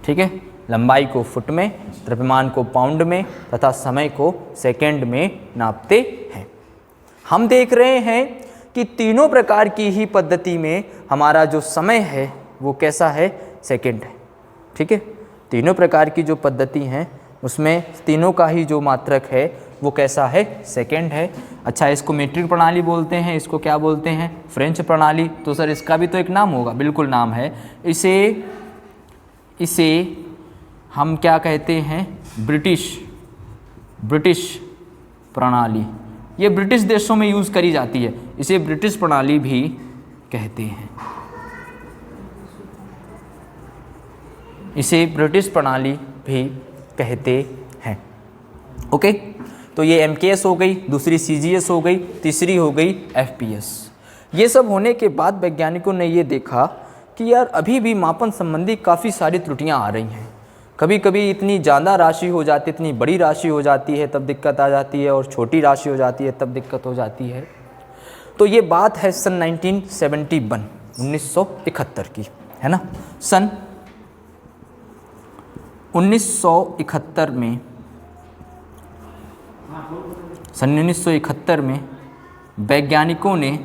ठीक है। लंबाई को फुट में, द्रव्यमान को पाउंड में, तथा समय को सेकेंड में नापते हैं। हम देख रहे हैं कि तीनों प्रकार की ही पद्धति में हमारा जो समय है वो कैसा है, सेकेंड है, ठीक है। तीनों प्रकार की जो पद्धति हैं उसमें तीनों का ही जो मात्रक है वो कैसा है, सेकेंड है। अच्छा, इसको मीट्रिक प्रणाली बोलते हैं, इसको क्या बोलते हैं, फ्रेंच प्रणाली। तो सर इसका भी तो एक नाम होगा, बिल्कुल नाम है। इसे हम क्या कहते हैं, ब्रिटिश प्रणाली। ये ब्रिटिश देशों में यूज़ करी जाती है, इसे ब्रिटिश प्रणाली भी कहते हैं, इसे ब्रिटिश प्रणाली भी कहते हैं, ओके। तो ये MKS हो गई, दूसरी CGS हो गई, तीसरी हो गई FPS। ये सब होने के बाद वैज्ञानिकों ने ये देखा कि यार अभी भी मापन संबंधी काफ़ी सारी त्रुटियां आ रही हैं। कभी कभी इतनी ज़्यादा राशि हो जाती है, इतनी बड़ी राशि हो जाती है तब दिक्कत आ जाती है, और छोटी राशि हो जाती है तब दिक्कत हो जाती है। तो ये बात है सन 1971 की, है ना। सन 1971 में वैज्ञानिकों ने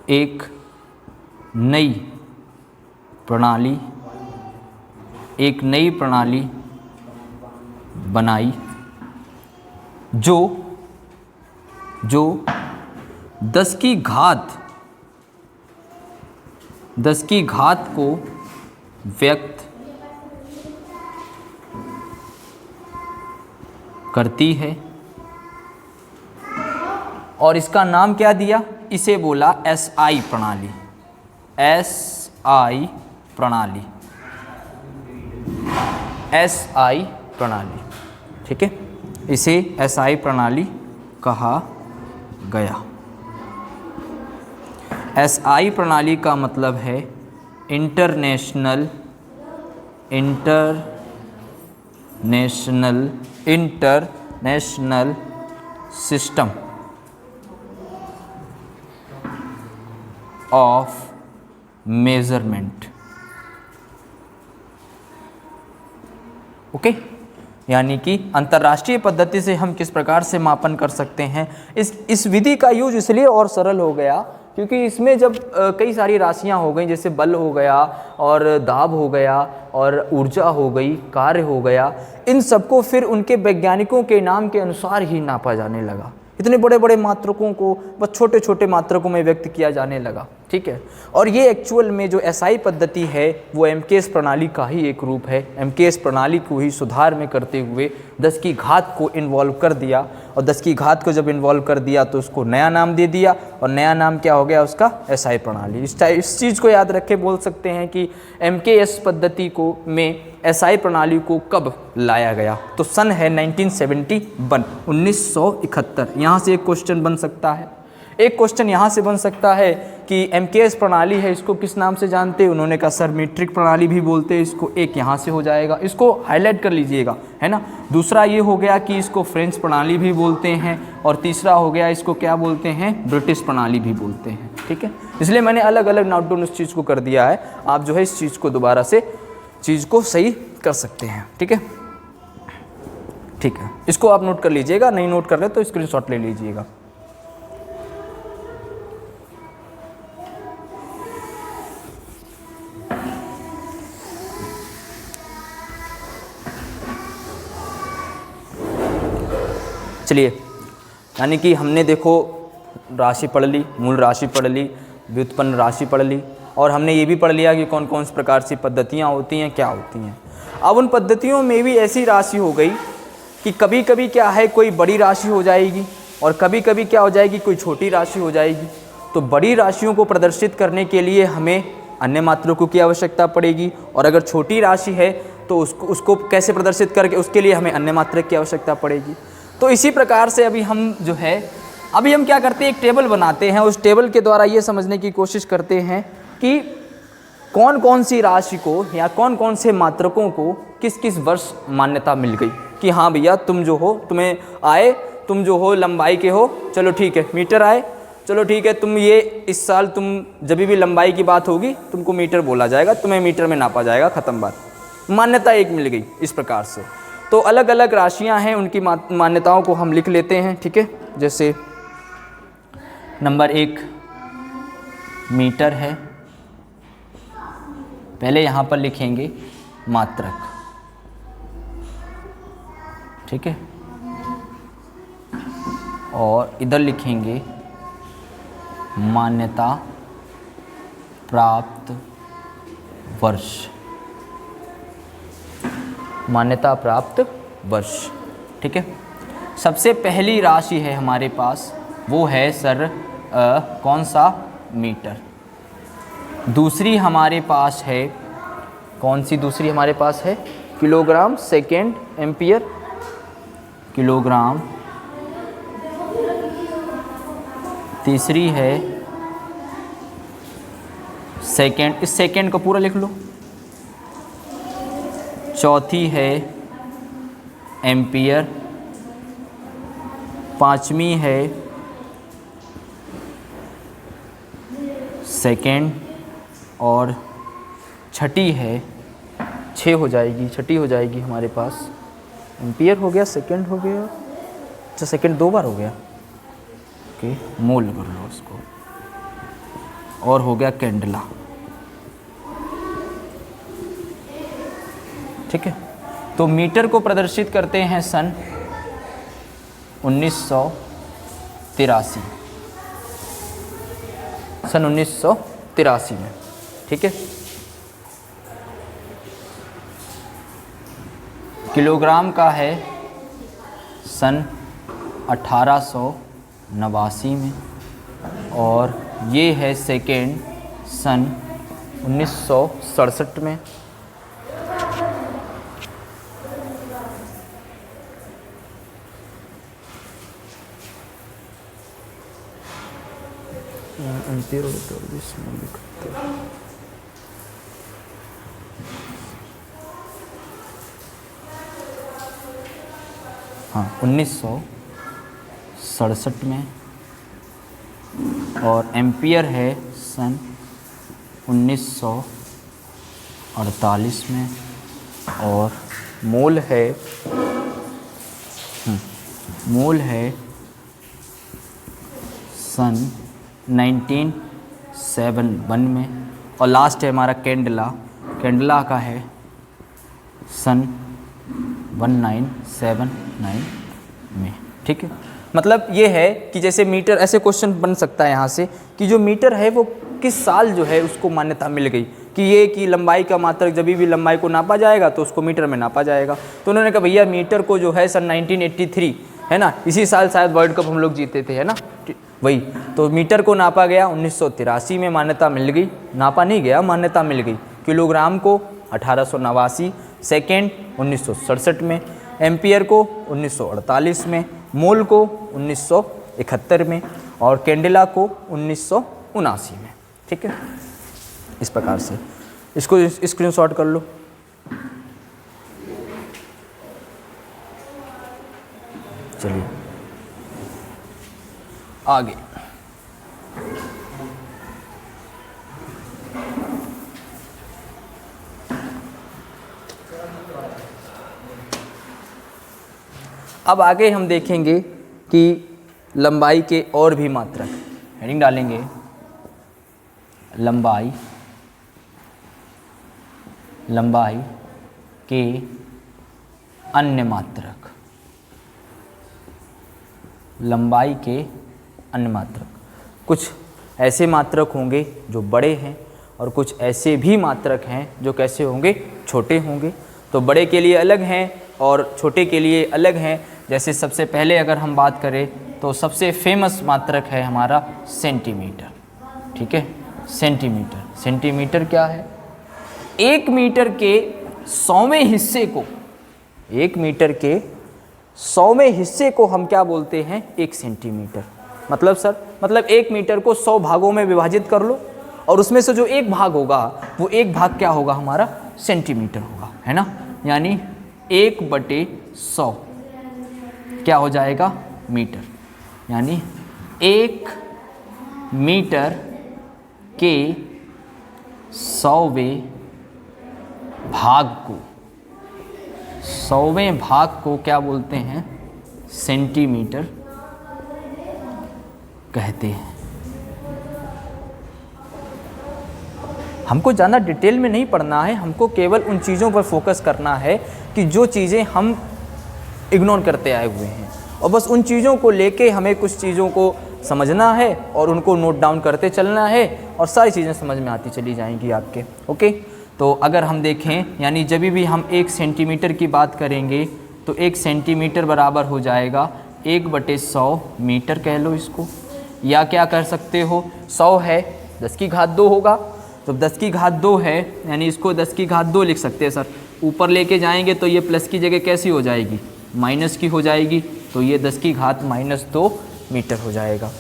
एक नई प्रणाली बनाई जो 10 की घात को व्यक्त करती है, और इसका नाम क्या दिया, इसे बोला SI प्रणाली, SI प्रणाली, SI प्रणाली। ठीक है, इसे SI प्रणाली कहा गया। SI प्रणाली का मतलब है international system of measurement. Okay, यानी कि अंतर्राष्ट्रीय पद्धति से हम किस प्रकार से मापन कर सकते हैं। इस विधि का यूज इसलिए और सरल हो गया क्योंकि इसमें जब कई सारी राशियां हो गई, जैसे बल हो गया और दाब हो गया और ऊर्जा हो गई, कार्य हो गया, इन सबको फिर उनके वैज्ञानिकों के नाम के अनुसार ही नापा जाने लगा। इतने बड़े बड़े मात्रकों को बस छोटे छोटे मात्रकों में व्यक्त किया जाने लगा। ठीक है, और ये एक्चुअल में जो SI पद्धति है वो MKS प्रणाली का ही एक रूप है। MKS प्रणाली को ही सुधार में करते हुए 10 की घात को इन्वॉल्व कर दिया, और 10 की घात को जब इन्वॉल्व कर दिया तो उसको नया नाम दे दिया, और नया नाम क्या हो गया उसका, SI प्रणाली। इस चीज़ को याद रखे बोल सकते हैं कि MKS पद्धति को में SI प्रणाली को कब लाया गया, तो सन है 1971। यहाँ से एक क्वेश्चन बन सकता है, एक क्वेश्चन यहाँ से बन सकता है कि MKS प्रणाली है, इसको किस नाम से जानते हैं। उन्होंने कहा सर मीट्रिक प्रणाली भी बोलते हैं इसको। एक यहाँ से हो जाएगा, इसको हाईलाइट कर लीजिएगा, है ना। दूसरा ये हो गया कि इसको फ्रेंच प्रणाली भी बोलते हैं, और तीसरा हो गया इसको क्या बोलते हैं, ब्रिटिश प्रणाली भी बोलते हैं। ठीक है, इसलिए मैंने अलग अलग नोट डाउन उस चीज़ को कर दिया है। आप जो है इस चीज़ को दोबारा से चीज़ को सही कर सकते हैं। ठीक है, ठीक है, इसको आप नोट कर लीजिएगा, नहीं नोट कर रहे तो स्क्रीनशॉट ले लीजिएगा। चलिए, यानी कि हमने देखो राशि पढ़ ली, मूल राशि पढ़ ली, व्युत्पन्न राशि पढ़ ली, और हमने ये भी पढ़ लिया कि कौन कौन सी प्रकार से पद्धतियाँ होती हैं, क्या होती हैं। अब उन पद्धतियों में भी ऐसी राशि हो गई कि कभी कभी क्या है, कोई बड़ी राशि हो जाएगी, और कभी कभी क्या हो जाएगी, कोई छोटी राशि हो जाएगी। तो बड़ी राशियों को प्रदर्शित करने के लिए हमें अन्य मात्रकों की आवश्यकता पड़ेगी, और अगर छोटी राशि है तो उसको कैसे प्रदर्शित करके, उसके लिए हमें अन्य मात्रक की आवश्यकता पड़ेगी। तो इसी प्रकार से अभी हम क्या करते हैं, एक टेबल बनाते हैं। उस टेबल के द्वारा ये समझने की कोशिश करते हैं कि कौन कौन सी राशि को या कौन कौन से मात्रकों को किस किस वर्ष मान्यता मिल गई कि हाँ भैया तुम जो हो, तुम्हें आए, तुम जो हो लंबाई के हो, चलो ठीक है, मीटर आए, चलो ठीक है, तुम ये इस साल तुम जब भी लंबाई की बात होगी तुमको मीटर बोला जाएगा, तुम्हें मीटर में नापा जाएगा, ख़त्म बात, मान्यता एक मिल गई। इस प्रकार से तो अलग अलग राशियां हैं, उनकी मान्यताओं को हम लिख लेते हैं। ठीक है, जैसे नंबर 1 मीटर है, पहले यहाँ पर लिखेंगे मात्रक। ठीक है, और इधर लिखेंगे मान्यता प्राप्त वर्ष, मान्यता प्राप्त वर्ष। ठीक है, सबसे पहली राशि है हमारे पास, वो है सर कौन सा, मीटर। दूसरी हमारे पास है, कौन सी दूसरी हमारे पास है, किलोग्राम सेकेंड एम्पियर, किलोग्राम। तीसरी है सेकेंड, इस सेकेंड को पूरा लिख लो। चौथी है एम्पियर। पांचवी है सेकेंड, और छठी है, 6 हो जाएगी, छठी हो जाएगी हमारे पास, एम्पियर हो गया, सेकेंड हो गया, अच्छा सेकेंड 2 बार हो गया, ओके, मोल कर लो उसको, और हो गया कैंडला। ठीक है, तो मीटर को प्रदर्शित करते हैं सन 1983, सन 1983 में। ठीक है। किलोग्राम का है सन 1889 में, और ये है सेकेंड सन 1967 में। हाँ, 1967 में, और एम्पियर है सन 1948 में, और मोल है सन 1971 में, और लास्ट है हमारा कैंडला का है सन 1979 में। ठीक है। मतलब ये है कि जैसे मीटर, ऐसे क्वेश्चन बन सकता है यहाँ से कि जो मीटर है वो किस साल जो है उसको मान्यता मिल गई, कि ये कि लंबाई का मात्रक, जब भी लंबाई को नापा जाएगा तो उसको मीटर में नापा जाएगा। तो उन्होंने कहा भैया मीटर को जो है सन 1983, है ना, इसी साल शायद वर्ल्ड कप हम लोग जीते थे, है ना, वही। तो मीटर को नापा गया 1983 में, मान्यता मिल गई, नापा नहीं गया, मान्यता मिल गई। किलोग्राम को 1889, सेकेंड 1967 में, एम्पियर को 1948 में, मोल को 1971 में, और कैंडेला को 1979 में। ठीक है। इस प्रकार से इसको स्क्रीनशॉट कर लो। चलिए आगे। अब आगे हम देखेंगे कि लंबाई के और भी मात्रक, हेडिंग डालेंगे लंबाई के अन्य मात्रक। लंबाई के अन्य मात्रक, कुछ ऐसे मात्रक होंगे जो बड़े हैं, और कुछ ऐसे भी मात्रक हैं जो कैसे होंगे, छोटे होंगे। तो बड़े के लिए अलग हैं और छोटे के लिए अलग हैं। जैसे सबसे पहले अगर हम बात करें तो सबसे फेमस मात्रक है हमारा सेंटीमीटर। ठीक है। सेंटीमीटर क्या है? 1 मीटर के 100वें हिस्से को, 1 मीटर के 100वें हिस्से को हम क्या बोलते हैं? 1 सेंटीमीटर। मतलब सर, मतलब 1 मीटर को 100 भागों में विभाजित कर लो, और उसमें से जो एक भाग होगा वो एक भाग क्या होगा? हमारा सेंटीमीटर होगा, है ना। यानी 1/100 क्या हो जाएगा? मीटर। यानी 1 मीटर के 100वें भाग को क्या बोलते हैं? सेंटीमीटर कहते हैं। हमको ज़्यादा डिटेल में नहीं पढ़ना है, हमको केवल उन चीज़ों पर फोकस करना है कि जो चीज़ें हम इग्नोर करते आए हुए हैं, और बस उन चीज़ों को लेके हमें कुछ चीज़ों को समझना है और उनको नोट डाउन करते चलना है, और सारी चीज़ें समझ में आती चली जाएंगी आपके। ओके। तो अगर हम देखें, यानी जब भी हम 1 सेंटीमीटर की बात करेंगे तो 1 सेंटीमीटर बराबर हो जाएगा 1/100 मीटर कह लो इसको, या क्या कर सकते हो, 100 है 10 की घात 2 होगा, तो 10 की घात 2 है, यानी इसको 10 की घात 2 लिख सकते हैं सर। ऊपर लेके जाएंगे तो ये प्लस की जगह कैसी हो जाएगी? माइनस की हो जाएगी, तो ये 10 की घात -2 मीटर हो जाएगा।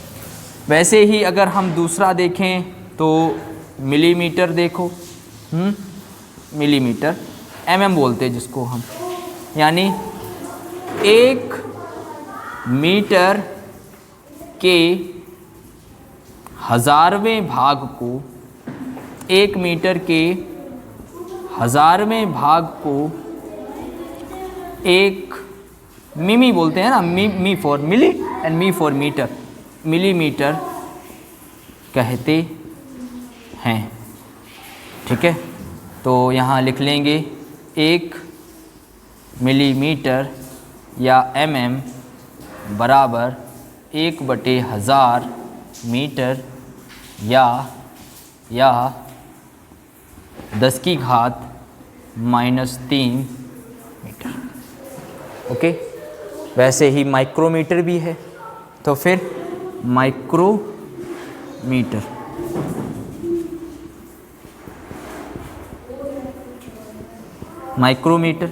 वैसे ही अगर हम दूसरा देखें तो मिलीमीटर देखो, मिलीमीटर mm बोलते हैं जिसको हम, यानी 1 मीटर के 1000वें भाग को, 1 मीटर के 1000वें भाग को एक मिमी बोलते हैं ना, m for milli and m for metre, millimetre कहते हैं। ठीक है। तो यहाँ लिख लेंगे 1 मिलीमीटर या mm बराबर 1/1000 मीटर या 10⁻³ मीटर। ओके, वैसे ही माइक्रोमीटर भी है, तो फिर माइक्रोमीटर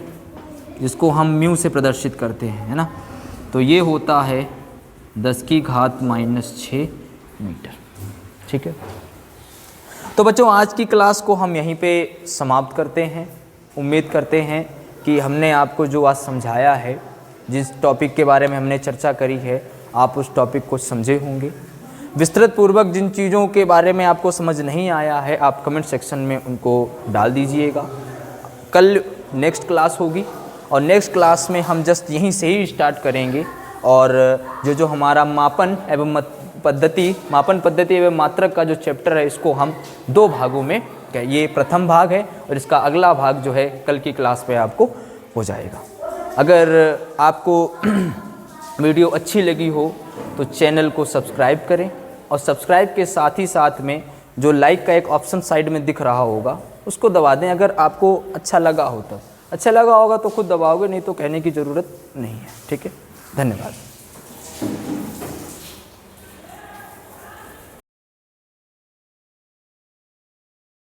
जिसको हम म्यू से प्रदर्शित करते हैं, है ना, तो ये होता है 10⁻⁶ मीटर। ठीक है, तो बच्चों आज की क्लास को हम यहीं पे समाप्त करते हैं। उम्मीद करते हैं कि हमने आपको जो आज समझाया है, जिस टॉपिक के बारे में हमने चर्चा करी है, आप उस टॉपिक को समझे होंगे। विस्तृत पूर्वक जिन चीज़ों के बारे में आपको समझ नहीं आया है, आप कमेंट सेक्शन में उनको डाल दीजिएगा। कल नेक्स्ट क्लास होगी और नेक्स्ट क्लास में हम जस्ट यहीं से ही स्टार्ट करेंगे और जो हमारा मापन पद्धति एवं मात्रक का जो चैप्टर है, इसको हम 2 भागों में, ये प्रथम भाग है और इसका अगला भाग जो है कल की क्लास में आपको हो जाएगा। अगर आपको वीडियो अच्छी लगी हो तो चैनल को सब्सक्राइब करें और सब्सक्राइब के साथ ही साथ में जो लाइक का एक ऑप्शन साइड में दिख रहा होगा उसको दबा दें। अगर आपको अच्छा लगा होगा तो खुद दबाओगे, नहीं तो कहने की ज़रूरत नहीं है। ठीक है, धन्यवाद।